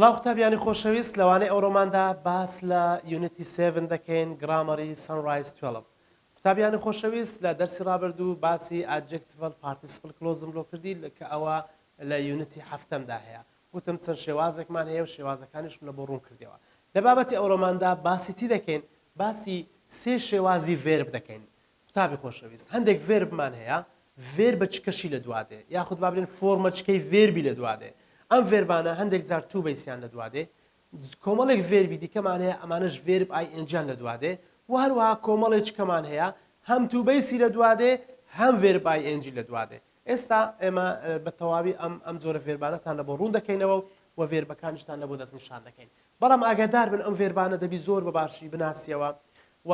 سڵاو قوتابیانی خۆشەویست لەوانەی ئەوڕۆماندا باس لە یونیتی 7 دەکەین گرامەری سنرایز 12 قوتابیانی خۆشەویست لە دەرسی ڕابردوو باسی ئادجکتیڤل پارتیسیپل کلۆزم لۆ کردی کە ئەوە لە یونیتی هەفتەمدا هەیە وتم چەند شێوازێکمان هەیە و شێوازەکانیشم لە بۆ ڕوون کردەوە لە بابەتی ئەوڕۆماندا باسی چی دەکەین باسی سێ شێوازی ڤێرب دەکەین قوتابی خۆشەویست هەندێک ڤێربمان هەیە ڤێربە چ کەشی لە دوادێ یاخود با بڵێن فۆرمە چکەی ڤێربی لە دوادێ ئەم ڤێربانە هەندێک جار تو بەیسیان لە دوادێ کۆمەڵێک ڤێربی دیکەمان هەیە ئەمانەش ڤێرب ئای ئێنجیان لە دوادێ و هەروەها کۆمەڵێک چکەمان هەیە هەم تو بەیسی لە دوادێ هەم ڤێرب ئای ئێنجی لە دوادێ ئێستا ئێمە بە تەواوی ئەم جۆرە ڤێربانەتان لە بۆ ڕوون دەکەینەوە و ڤێربەکانیشتان لە بۆ دەستنیشان دەکەین بەڵام ئاگادار بن ئەم ڤێربانە دەبی زۆر بەباشی بناسیەوە و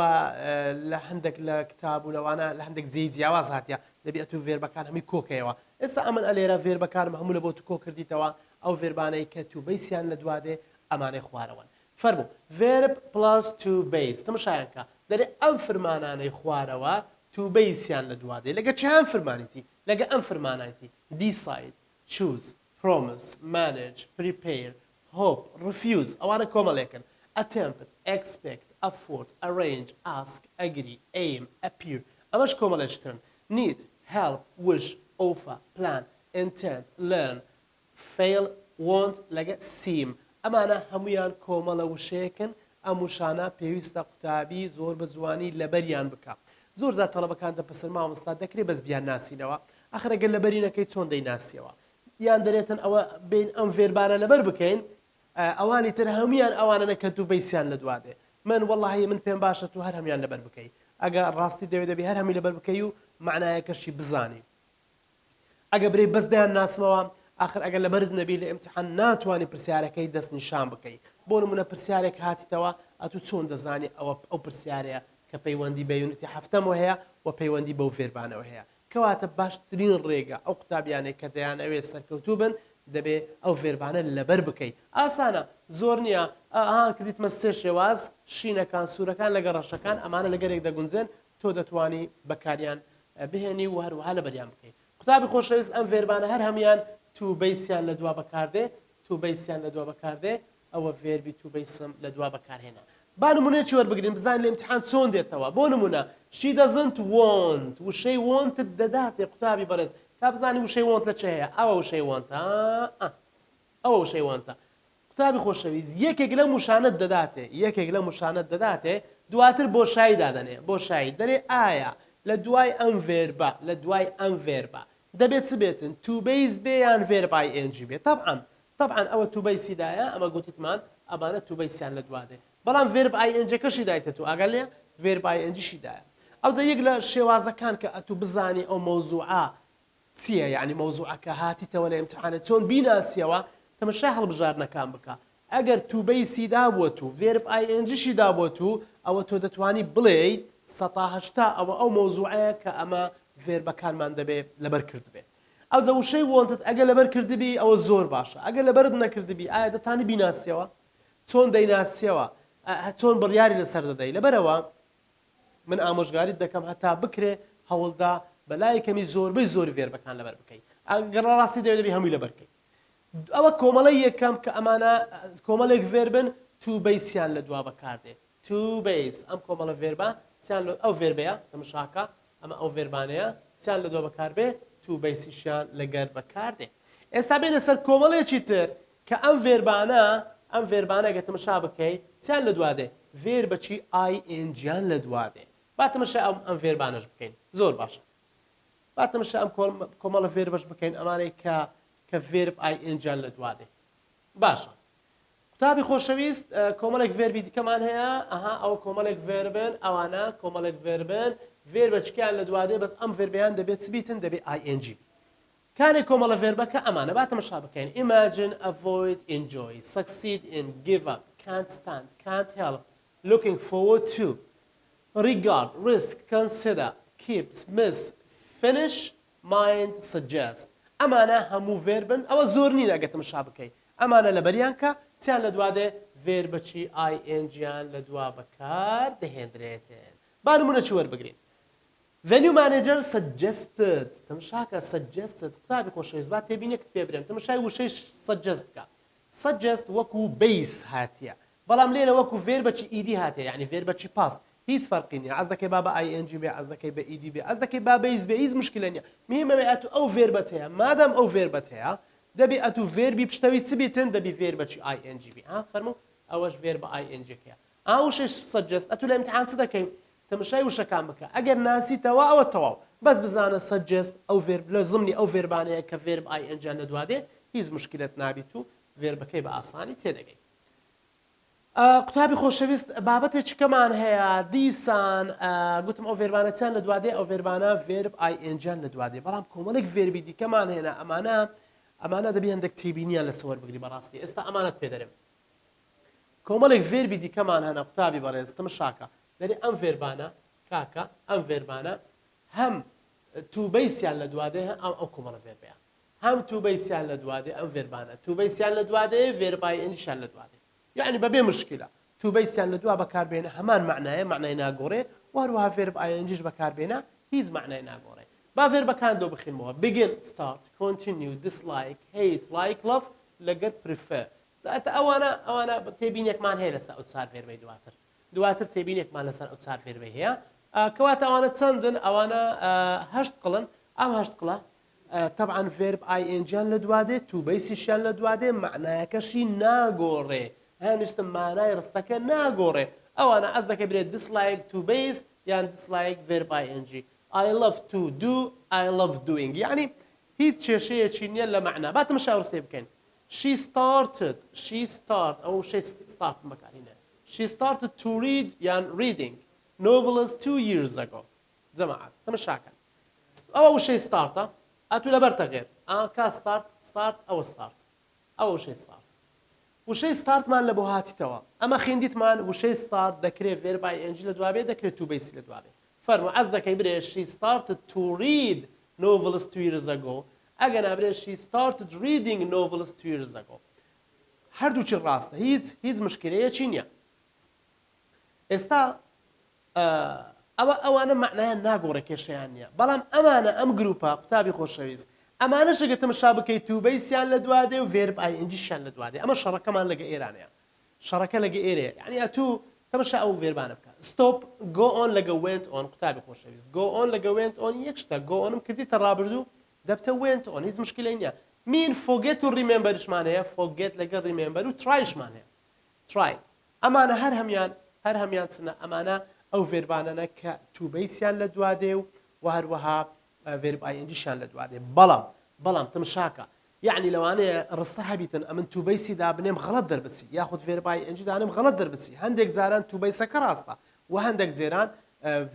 لە هەندێک لە کتاب و لەوانە لە هەندێک جێی جیاواز هاتیە دەبی ئەتو ڤێربەکان هەمی کۆکەوە ئێستا ئەمن ئەلێرە ڤێربەکانم هەموو لە بۆ تو کۆ کردیتەوە ئەو ڤێربانەی کە تو بەیسیان لە دوادێ ئەمانەی خوارەوەن فەرموو verb plus to base تەماشایانکە دەرێ ئەم فرمانانەی خوارەوە تو بەیسیان لە دوادێ لەگە چی هەم فرمانیتی لەگە ئەم فرمانایەتی decide choose promise manage prepare hope refuse ئەوانە کۆمەڵێکن attempt expect afford arrange ask agree aim appear ئەمەش کۆمەڵێکترن need help wish offer plan intend learn fail want لەگە seem ئەمانە هەمویان کۆمەڵە وشەیەکن ئەم وشانە پێویستە قوتابی زۆر بە جوانی لەبەریان بکە زۆر زار تەڵەبەکان دەپرسن مامۆستا دەکرێت بەس بیان ناسینەوە ئەخر ئەگەر لەبەرینەکەی چۆن دەیناسیەوە یان دەرێتن ئەوە بین ئەم ڤێربانە لەبەر بکەین ئەوانی تر هەمویان ئەوانە کە تو بەیسیان لە دوادێ من واللهی من پێم باشە تو هەر هەمیان لەبەر بکەی ئەگە ڕاستی دەوێت دەبی هەر هەمی لەبەر بکەی و معنایەکەشی بزانی ئەگە برێ بەس دەیان ناسمەوە آخر ئەگەر لەبەرت نەبی لە ئیمتحان ناتوانانی پرسیارەکەی دەست نیشان بکەی بۆ نمونە پرسیارێک هاتیتەوە ئەتو چۆن دەزانی ئەو پرسیارەیە کە پەیوەندی بە یونیتی هەفتەمەوە هەیە و پەیوەندی بەو ڤێربانەوە هەیە کەواتە باشترین ڕێگە ئەو قوتابیانێک کە دەیانەوێت سەرکەوتوو بن دەبێ ئەو ڤێربانە لەبەر بکەی ئاسانە زۆر نییە کردیتمە سێ شێواز شینەکان سوورەکان لەگە ڕەشەکان ئەمانە لەگەرێک دەگونجێن تۆ دەتوانی بەکاریان بهێنی و هەروەها لەبەریان بکەی قوتابی خۆشەویست ئەم ڤێربانە هەر هەمیان تو بەیسیان لە دوا بەکاردێ تو بەیسیان لە دوا بەکاردێ ئەوە ڤێربی تو بەیسم لە دوا بەکارهێنا با نمونەیەکی وەربگرین بزانین لە ئیمتحان چۆن دێتەوە بۆ نمونە she doesn't want وشەی want دەداتێ قوتابی بەڕێز تا بزانانی وشەی want لە چ هەیە ئەوە وشەی want ئەوە وشەی want قوتابی خۆشەویست یەکێک لە موشانت دەداتێ یەکێک لە موشانت دەداتێ دواتر بۆ شایی دادەنێ بۆ شایی دەرێ ئایا لە دوای ئەم ڤێربە لە دوای ئەم ڤێربە دەبێت چ بێتن تو بەیس بێ یان ڤێرب ئای ئێنجی بێت طبعا ئەوە تو بەیسیدایە ئەمە گوتیتمان ئەمانە تو بەیسیان لە دوادێ بەڵام ڤێرب ئای ئێنجەکەشی دایتە تو ئەگەر لێ ڤێرب ئای ئێنجیشی دایە ئەوجا یەک لە شێوازەکان کە ئەتو بزانی ئەو مەوزوعە چییە یعنی مەوزوعەکە هاتیتەوە لە ئیمتحانێت چۆن بیناسیەوە تەمەشای هەڵبژاردنەکان بکە ئەگەر تو بەیسی دابووە تو ڤێرب ئای ئێنجیشی دابووە تو ئەوە تۆ دەتوانی بڵێیت ١٨ ئەوە ئەو مەوزوعەیە کە ئەمە ڤێربەکانمان دەبێت لەبەر کرد بێت ئەوجا وشەی وۆنتت ئەگەر لەبەر کردبی ئەوە زۆر باشە ئەگەر لەبەرت نەکردبی ئایا دەتانی بیناسیەوە چۆن دەیناسیەوە چۆن بڕیاری لەسەر دەدەی لەبەرەوە من ئامۆژگاریت دەکەم هەتا بکرێ هەوڵدا بەلای کەمی زۆربەی زۆری ڤێربەکان لەبەر بکەیت ئەگەر ڕاستی دەبێت هەمووی لەبەر بکەیت ئەوە کۆمەڵی یەکەم کە ئەمانە کۆمەڵێک ڤێربن تو بەیسیان لە دوا بەکاردێ تو بەیس ئەم کۆمەڵە ڤێربە ئەو ڤێربەیە تەماشاکە ئەمە ئەو ڤێربانەیە چیان لە دوا بەکاربێ تو بەیسیشیان لەگەر بەکاردێ ئێستا بێنە سەر کۆمەڵێکی تر کە ئەم ڤێربانە گە تەماشا بکەیت چیان لە دوادێ ڤێربەچی ئای ئێنجیان لە دوادێ با تەماشا ئەم ڤێربانەش بکەین زۆر باشە با تەماشا ئەم کۆمەڵە ڤێربەش بکەین ئەمانەی کە ڤێرب ئای ئێنجیان لە دوادێ باشە قوتابی خۆشەویست کۆمەڵێک ڤێربی دیکەمان هەیە ئەو کۆمەڵێک ڤێربن ئەوانە کۆمەڵێک ڤێربن ڤێربەچکیان لە دوادێ بەس ئەم ڤێربیان دەبێت چبیتن دەبێت ئای ئێنجی کانێک کۆمەڵە ڤێربەکە ئەمانە با تەماشا بکەین imagine avoid enjoy succeed in give up can't stand can't help looking forward to regard risk consider keep miss finish mind suggest ئەمانە هەموو ڤێربن ئەوە زۆر نین ئەگە تەماشا بکەیت ئەمانە لەبەریان کە چیان لە دوادێ ڤێربەچی ئای ئێنجیان لە دوا بەکار دەهێنرێتن با نمونەی وەربگرین The new manager suggested تەماشاکە suggested قوتابی خۆشەویست با تێبینێکت پێ برێم تەماشای وشەی suggest بکە suggest وەکو base هاتیە بەڵام لێرە وەکو verبەکی ed هاتیە یعنی verبەکی past هیچ فەرقی نییە ئەس دەکەی با بە ing بێ ئەس دەکەی بە ed بێ ئەس دەکەی با base بێ هیچ مشکلە نییە مهمەوێ ئەتو ئەو verبەت هەیە مادام ئەو verبەت هەیە دەبێ ئەتو verبی پشتەوی چ بیتن دەبی verبەکی ing بێ ها فەرموو ئەوەش verبە ing کەیە ئاوشش suggest ئەتو لە امتحان چ دەکەی تەماشای وشەکان بکە ئەگەر ناسیتەوە ئەوە تەواو بەس بزانە suggest ئەو verb لە زمانی ئەو verبانەیە کە verb ing لە دوا دێ هیچ مشکلت نابیت و verبەکەی بە ئاسانی تێدەگەی قوتابی خۆشەویست بابەتێکی کەمان هەیە دیسان گوتم ئەو verبانەتیان لە دوا دێ ئەو verبانە verb ing لە دوا دێ بەڵام کۆمەڵێک verبی دیکەمان هێنا ئەمانە دەبی هەندێک تێبینیان لە سەوەر بگری بەڕاستی ئێستا ئەمانەت پێ دەرێم کۆمەڵێک verبی دیکەمان هەنا قوتابی بەڕێز تەماشاکە دەری ئەم verبانە کاکە ئەم verبانە هەم توبەیسیان لە دوا دێ ئەو کۆمەڵە verبەیە هەم توبەیسیان لە دوا دێ ئەم verبانە توبەیسیان لە دوا دێ verb ingشان لە دوا دێ يعني بەبێ مشکلە توبەیسیان لە دوا بەکاربێنە هەمان معنایە معنای ناگۆڕێ وهروەها verb ingش بەکاربێنە هیچ معنای ناگۆڕێ با verبەکان دۆ بخینەوە begin start continue dislike hate like love لەگەر prefer ئەوانە تێبینێکمان هەیە لەسەر ئەو چار verبەی دواتر تێبینێکمان لەسەر ئەو چار verبەی هەیە کەواتە ئەوانە چەندن ئەوانە هەشت قڵن ئەم هەشت قڵە طبعا verb ingیان لە دوا دێ توبەیسیشیان لە دوا دێ معنایەکەشی ناگۆڕێ هەنووسم مانای ڕستەکە ناگۆڕێ ئەوانە ئەس دەکە برێت dislike to base یان dislike verb ing I love to do I love doing یعنی هیچ کێشەیەکی نییە لە معنا باتم شاوەڕستێ بکەین she started ئەو شەی start بەکارینە she started to read یان reading novels 2 years ago جەماعەت تەماشاکەن ئەوە شەی startە ئەتو لەبەر تەغێر کا start ئەوە start ئەوە شەی start وشەی ستارتمان لە بۆ هاتیتەوە ئەمە خیندیتمان وشەی ستارت دەکرێت verb ing لە دوابێ دەکرێت توبەیسی لە دوابێ فەرموو ئەس دەکەی برێ she started to read novels 2 years ago ئەگە نابرێت she started reading novels 2 years ago هەردووچی ڕاستە هیچ مشکلەیەکی نییە ئێستا ئەوانە معنایان ناگۆڕێ کێشەیان نییە بەڵام ئەمانە ئەم گروپە قوتابی خۆشەویست ئەمانەش ئەگە تەماشا بکەیت توبەیسیان لە دوا دێ و verb ingشیان لە دوا دێ ئەمە شەڕەکەمان لەگە ئێرانەیە شەڕەکە لەگە ئێرەیە یعنی ئەتوو تەماشا ئەو verبانە بکە stop go on لەگە went on قوتابی خۆشەویست go on لەگە went on یەک شتە go onم کردیتە ڕابردوو دەبتە went on هیچ مشکلەی نییە mean forget و rememberشمان هەیە forget لەگە remember و tryشمان هەیە try ئەمانە هەر هەمیان چنە ئەمانە ئەو verبانەنە کە توبەیسیان لە دوا دێ و هەروەها verb ingشیان لە دوا دێ بەڵام تمشاکە یعنی لەوانەیە ڕستە هەبیتن ئەمن توبەیسی دابنێم غەڵەت دەربچی یاخود verb ing دانم غەڵەت دەربچی هەندێک جاران توبەیسەکە ڕاستە و هەندێک جێران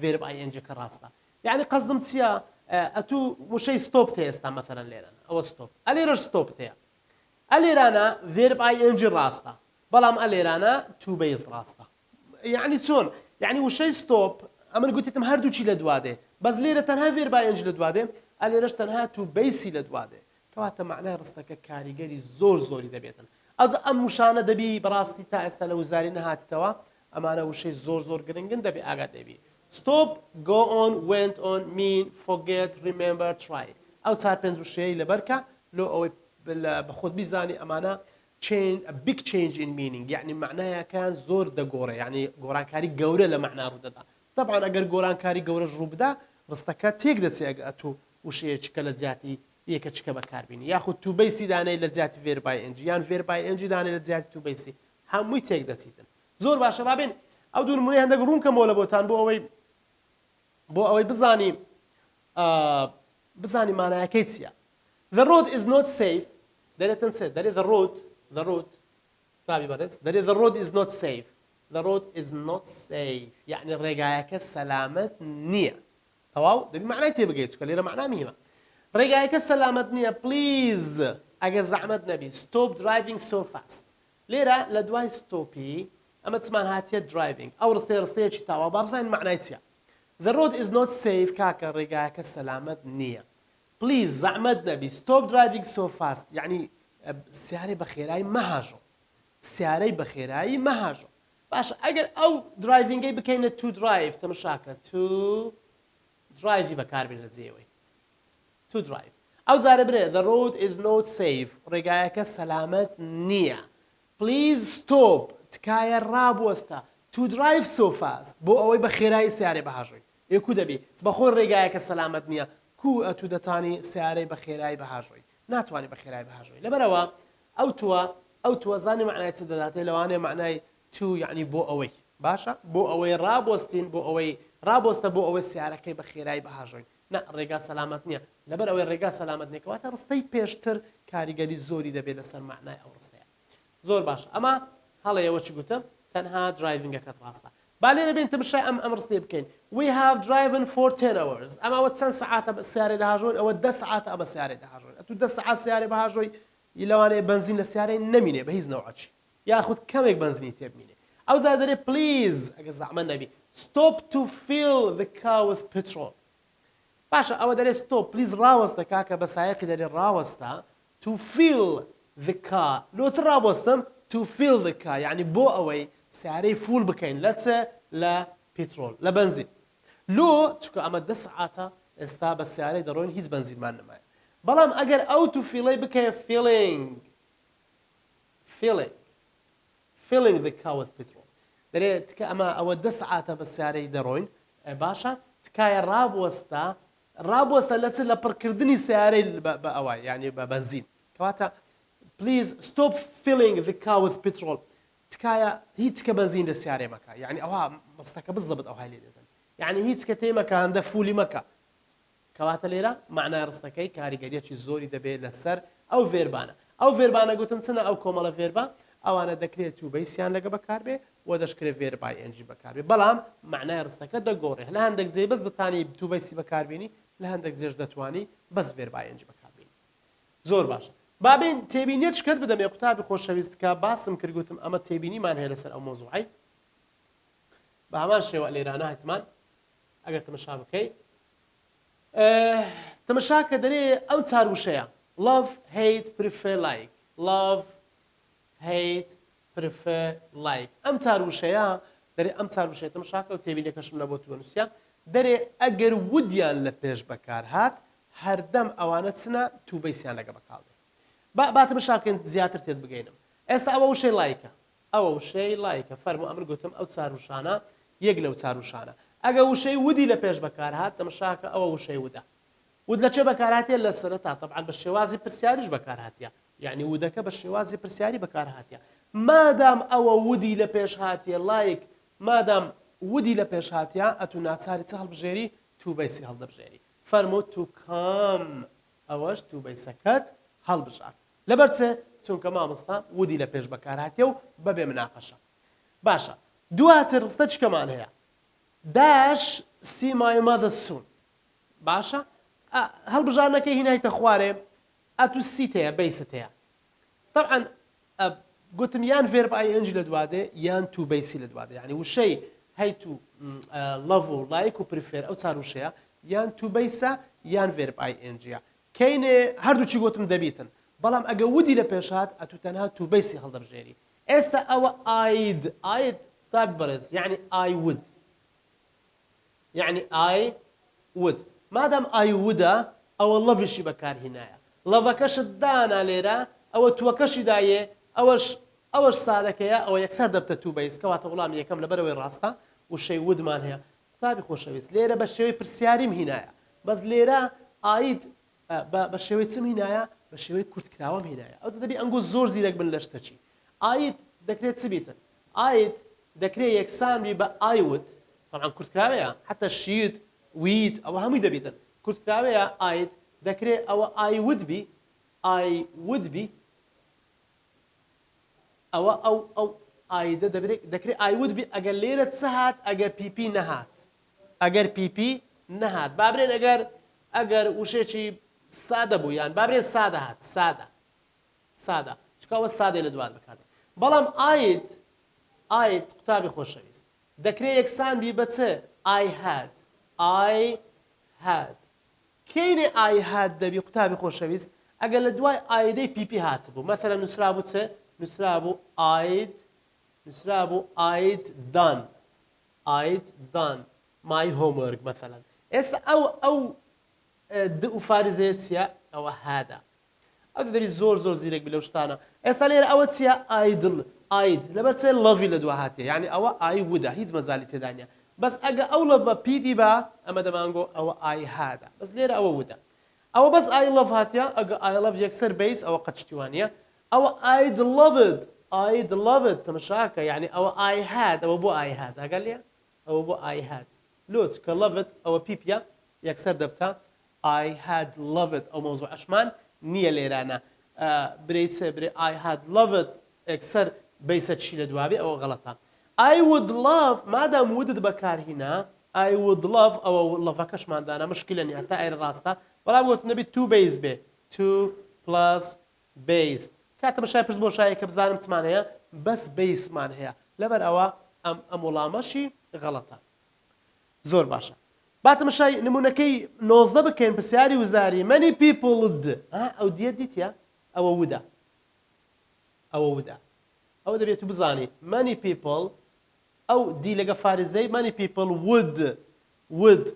verb ingەکە ڕاستە یعنی قەزدم چییە ئەتوو وشەی stop هەیە ئێستا مەثەلەن لێرەن ئەوە stop ئەلێرەش stop هەیە ئەلێرانە verb ing ڕاستە بەڵام ئەلێرانە توبەیس ڕاستە یعنی چۆن یعنی وشەی stop ئەمن گوتیتم هەردووچی لە دوا دێ بەس لێرە تەنها verb ing لە دوا دێ ئەلێرەش تەنها توبەیسی لە دوا دێ کەواتە معنای ڕستەکە کاریگەری زۆری دەبێتن ئەم وشانە دەبی بەڕاستی تا ئێستا لە وزاری نەهاتیتەوە ئەمانە وشەی زۆر گرنگن دەبێ ئاگات دەبی stop go on went on mean forget remember try ئەو چار پێنج وشەیە لەبەرکە لۆ ئەوەی بە خۆت بیزانی ئەمانە big change in meaning یعنی معنایەکان زۆر دەگۆڕێ یعنی گۆڕانکاری گەورە لە معنای ڕوودەدا طبعا ئەگەر گۆڕانکاری گەورەش ڕوو بدا ڕستەکە تێک دەچێت ئەگە ئەتوو وشەیەکە لە جیاتی یەکە چکە بەکاربیێنی یاخود توبەیسی دانەی لە جیاتی verb ing یان verb ing دانەی لە جیاتی توبەیسی هەمووی تێک دەچیتن زۆر باشە بابێن ئەو دوو نمونەی هەندێک ڕوونکەمەوە لە بۆتان بۆ ئەوەی بزانی مانایەکەی چییە the road is not safe دەرێتن چێت دەرێ the road تابی بەڕێز دەرێ the road is not safe the road is not safe یعنی ڕێگایەکە سەلامەت نییە تەواو دەبی معنای تێبگەیت چکە لێرە معنا میهمە ڕێگایەکە سەلامەت نییە please ئەگە زەحمەت نەبی stop driving so fast لێرە لە دوای ستۆپی ئەمە چمان هاتیە driving ئەو ڕستەیەکی تاوا با بزانین معنای چییە the road is not safe کاکە ڕێگایەکە سەلامەت نییە please زەحمەت نەبی stop driving so fast یعنی سیارەی بە خێرایی مەهاژۆ سیارەی بە خێرایی مەهاژۆ باشە ئەگەر ئەو درایڤینگەی بکەینە to drive تەماشاکە to drive بەکاربێن لە جێوەی to drive ئەو جارە برێ the road is not safe ڕێگایەکە سەلامەت نییە please stop تکایە ڕابوەستە to drive so fast بۆ ئەوەی بە خێرایی سیارێ بەهاژۆی ئێکو دەبێ بەخۆی ڕێگایەکە سەلامەت نییە کو ئەتو دەتانی سیارەی بە خێرایی بەهاژۆی ناتوانانی بە خێرایی بەهاژۆی لەبەرەوە ئەو تووەزانی معنای چ دەداتێ لەوانەیە معنای تو یعنی بۆ ئەوەی باشە بۆ ئەوەی ڕابۆستین بۆ ئەوەی ڕابۆستە بۆ ئەوەی سیارەکەی بە خێرایی بەهاژۆی نە ڕێگا سەلامەت نییە لەبەر ئەوەی ڕێگا سەلامەت نییە کەواتە ڕستەی پێشتر کاریگەری زۆری دەبێت لەسەر معنای ئەو ڕستەیە زۆر باشە ئەمە هەڵەیەوە چی گوتم تەنها درایڤینگەکەت ڕاستە با لێرە بێن تمشای ئەم ڕستەی بکەین we have driven for 10 hours ئەمەوە چەند سەعاتە بە سیارەی داهاژۆن ئەوە 10 سەعاتە بە سیارەی داهاژۆن ئەتو 10 سەعات سیارەی بەهاژۆی لەوانەیە بنزین لە سیارەی نەمینێ بە هیچ نەوعەچی یاخود کەمێک بنزینی تێبمینێ ئەو زای دەرێ please ئەگە زەحمەت نەبی stop to fill the car with petrol باشە ئەوە دەرێ stop please ڕاوەستە کاکە بە سایەقی دەرێ ڕاوەستە to fill the car لۆتر ڕاوەستم to fill the car یعنی بۆ ئەوەی سیارەی فول بکەین لە چ لە پێترۆل لە بنزین لۆ چکە ئەمە 10 ساعاتە ئێستا بە سیارەی دەڕۆین هیچ بنزینمان نمایە بەڵام ئەگەر ئەو تو فیڵەی بکەیە filling the car with petrol دەرێت کە ئەمە ئەوە 10 ساعاتە بە سیارەی دەڕۆین باشە تکایە ڕابوەستە لە چ لە پڕکردنی سیارەی بە ئەوە یعنی بە بنزین کەواتە please stop filling the car with petrol تکایە هیچ کە بنزین لە سیارێ مەکە یعنی ئەوە مەستەکە بزەبت ئەو هەلێ دێتن یعنی هیچ کە تێمەکە هەندە فولی مەکە کەواتە لێرە معنای ڕستەکەی کاریگەریەکی زۆری دەبێت لەسەر ئەو ڤێربانە گوتم چنە ئەو کۆمەڵە ڤێربا ئەوانە دەکرێت تو بەیسیان لەگە بەکاربێ و دەشکرێت ڤێربای ئەنجی بەکاربێ بەڵام معنای ڕستەکە دەگۆڕێ لە هەندێک جێ بەس دەتانی تو بەیسی بەکاربێنی لە هەندێک جێش دەتوانی بەس ڤێربای ئەنجی بەکاربێنی زۆر باشە بابین تێبینێت شکرد بدەمێ قوتابی خۆشەویستکە باسم کردگوتم ئەمە تێبینیمان هەیە لەسەر ئەو مۆزوعی بە هەمان شێوە لێرانە هەتمان ئەگەر تەمەشا بکەی تەمەشاکە دەرێ ئەم چاروشەیە love hate prefer like love hate prefer like ئەم چاروشەیە دەرێ ئەم چاروشەیە تەمەشاکە و تێبینێکەشم لە بۆ تو نووسیا دەرێ ئەگەر ودیان لە پێش بەکار هات هەردەم ئەوانە چنە تو بەیسیان لەگە بەکاڵێ با تەمەشاکەن زیاتر تێت بگەینم ئێستا ئەوە وشەی لایکە ئەوە وشەی لایکە فەرمو ئەمر گوتم ئەو چاروشانە یەک لەو چاروشانە ئەگە وشەی ودی لە پێش بەکار هات تەمەشاکە ئەوە وشەی ودا ود لە چێ بەکارهاتێ لە سەرەتا طبعا بە شێوازی پرسیاریش بەکارهاتیە یعنی ودەکە بە شێوازی پرسیاری بەکارهاتیە مادام ئەوە ودی لە پێش هاتیە لایک مادام ودی لە پێش هاتیە ئەتو ناچاری چ هەڵبژێری تو بەیسی هەڵدەبژێری فەرموو تو کام ئەوەش تو بەیسەکەت هەڵبژار لەبەر چێ چونکە مامۆستا ودی لە پێش بەکارهاتیە و بەبێ مناقەشە باشە دواتر ڕستە چکەمان هەیە dash see my mother soon باشە هەڵبژارنەکەی هینایتە خوارێ ئەتو سیتەیە بیست هەیە طبعا گوتم یان ڤێرب ئای ئەنجی لە دوادێ یان تو بیسی لە دوادێ یعنی وشەی هەی تو love و like و prefer ئەو چار وشەیە یان تو بیسە یان ڤێرب ئای ئەنجیە کەینێ هەردووچی گوتم دەبیتن بەڵام ئەگە ودی لە پێش هات ئەتو تەنها تو بیسی هەڵدەبژێری ئێستا ئەوە ئاید تاب بەڕێز یعنی I would يعني I would مادام I would أو لڤشی بەکارهێنایە لەڤەکەشت دانا لێرە ئەوە تووەکەشی دایێ ئەوەش سادەکەیە ئەوە یەکسەر دەبتە تو بەیس کەواتە وڵامی یەکەم لەبەرەوەی ڕاستە وشەی وودمان هەیە قوتابی خۆشەویست لێرە بە شێوەی پرسیاریم هینایە بەس لێرە ئاید بە شێوەی چم هینایە بە شێوەی کورتکراوەم هینایە ئەو دەبی ئەنگۆ زۆر زیرەک بن لە شتەچی ئاید دەکرێت چ بیتن ئاید دەکرێت یەکسان بی بە I would طبعا کورتکراوەیە حتى شیت ویت ئەوە هەمووی دەبیتن کورتکراوەیە ئاید دەکرێت ئەوە I would be ئەوە ئەو ئایدە دەکرێت I would be ئەگەر لێرە چ هات ئەگەر PP نەهات ئەگەر PP نەهات بابرێن ئەگەر وشێکی سادە بوو یان بابرێن سادە هات سادە چکە ئەوە سادەی لە دوات بکاتێت بەڵام ئاید قوتابی خۆشەویست دەکرێت یەکسان بی بە چ I had کەینێ I had دەبی قوتابی خۆشەویست ئەگەر لە دوای ئایدەی PP هات بوو مەثەلەن نووسرابوو چ نووسرابوو I'd done my homework مثلا ئێستا ئەو د و فارزەیە چیە ئەوە هادە ئەو دەبی زۆر زیرێک بی لەو شتانە ئێستا لێرە ئەوە چییە ئاید لەبەر چێ لەڤی لە دووە هاتیە یعنی ئەوە ئای ودا هیچ مەزالی تێدا نیە بەس ئەگە ئەو لەڤە پیبی بە ئەمە دەمانگۆ ئەوە ئای هادا بەس لێرە ئەوە ودا ئەوە بەس ئای لەڤ هاتیە ئەگە ئای لەڤ یەکسەر بیس ئەوە قەت شتیوانیە ئەوە ئاید لەڤت تەمەشاکە یعنی ئەوە ئای هاد ئەوە بۆ ئای هاد ئەگەر لێ ئەوە بۆ ئای هاد لۆچ کە لەڤت ئەوە پیپە یەکسەر دەبتە I had loved ئەو مۆزوع عشمان نییە لێرانە برێ I had loved ئەکسەر بیسە چی لە دوابێ ئەوە غەڵەتە I would love مادام ودت بەکارهینا I would love ئەوە لەڤەکەشماندانە مشکلە نیە تا ئێرە ڕاستە بەڵام گوت نەبی two base بێ 2 plus base کاتە بەشای پرس بۆ شایە کە بزانم چمان هەیە بەس بیسمان هەیە لەبەر ئەوە ئەم وەڵامەشی غەڵەتە زۆر باشە باتمەشای نمونونەکەی 19 بکەین پرسیاری وزاری many people ئەو دیە دیتە ئەوە ودا ئەوە دەبێت و بزانی many people ئەو دی لەگە فارزەی many people would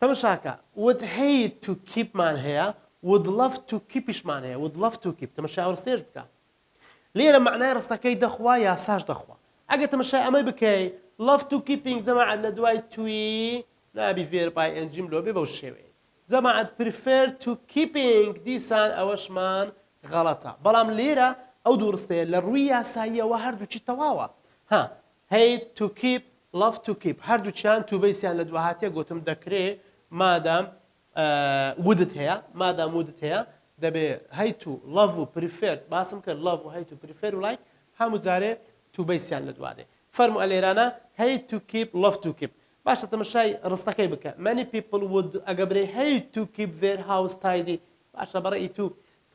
تەمەشاکە would hate to keep مان هەیە would love to keepشمان هەیە would love to keep تەمەشای ڕستێش بکە لێرە معنای ڕستەکەی دەخوا یا ساش دەخوا ئەگە تەمەشای ئەمەی بکەی love to keeping جەماعەت لە دوای توی نابی verify engine لۆ بێ بەو شێوەیە جەماعەت prefer to keeping دیسان ئەوەشمان غەڵەتە بەڵام لێرە ئەو دوورستەیە لە ڕووی یاساییەوە هەردووچی تەواوە hate to keep love to keep هەردووچیان تو بیسیان لە دوهاتێ گوتم دەکرێ مادام ودت هەیە دەبێ hate to love و prefer باسم کرد love و hate to prefer و like هەموو جارێ تو بیسیان لە دوادێ فەرمو ئەلێرانە hate to keep love to keep باشە تەمەشای ڕستەکەی بکە many people would ئەگە برێ hate to keep their house tidy باشە بەڕێی تو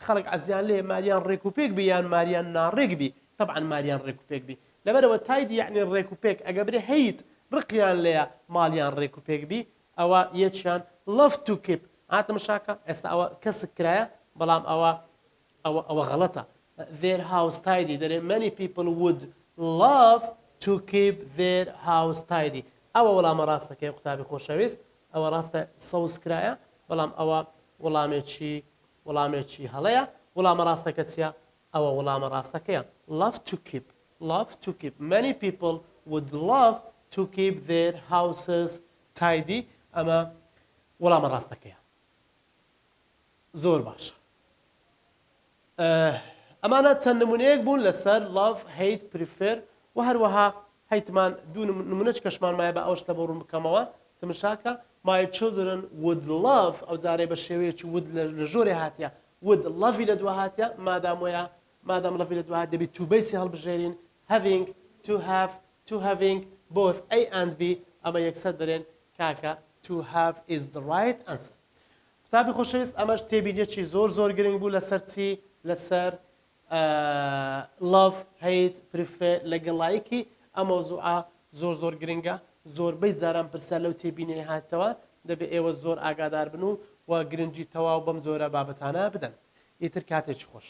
خەڵک عەزیان لێ ماریان ڕێک و پێک بی یان ماریان ناڕێک بی طبعا ماریان ڕێک و پێک بی لەبەرەوە تایدی یعنی ڕێک و پێک ئەگە برێ hate ڕقیان لێە مالیان ڕێک و پێک بی ئەوە یەکیان love to keep تەمەشاکە ئێستا ئەوە کەسک کرایە بەڵام ئەوە غەڵەتە their house tidy دەرێ many people would love to keep their house tidy ئەوە وەڵامە ڕاستەکەی قوتابی خۆشەویست ئەوە ڕاستە سەوز کرایە بەڵام ئەوە وەڵامێکی هەڵەیە وەڵامە ڕاستەکە چیە ئەوە وەڵامە ڕاستەکەیە love to keep many people would love to keep their houses tidy ئەمە وەڵامە ڕاستەکەیە زۆر باشە ئەمانە چەند نمونەیەک بوون لەسەر love hate prefer و هەروەها هەیتمان دوو نمونەش کەشمان مایە بە ئەوشتە بۆ ڕوون بکەمەوە تمشاکە my children would love ئەو جارێ بە شێوەیەکی would لە ژۆرێ هاتیە would love لە دو هاتیە مادام love لە دو هات دەبێت تو بیسی هەڵبژێرین having both A and B ئەمە یەکسەر دەرێن کاکە to have is the right answer قوتابی خۆشەویست ئەمەش تێبینیەکی زۆر گرنگ بوو لەسەر چی لەسەر love hate prefer لەگەڵایەکی ئەم مۆزوعە زۆر گرنگە زۆربەی جاران پرسە لەو تێبینێ هاتەوە دەبێت ئێوە زۆر ئاگادار بن و گرنگی تەواو بەم زۆرە بابەتانە بدەن ئیتر کاتێکی خۆش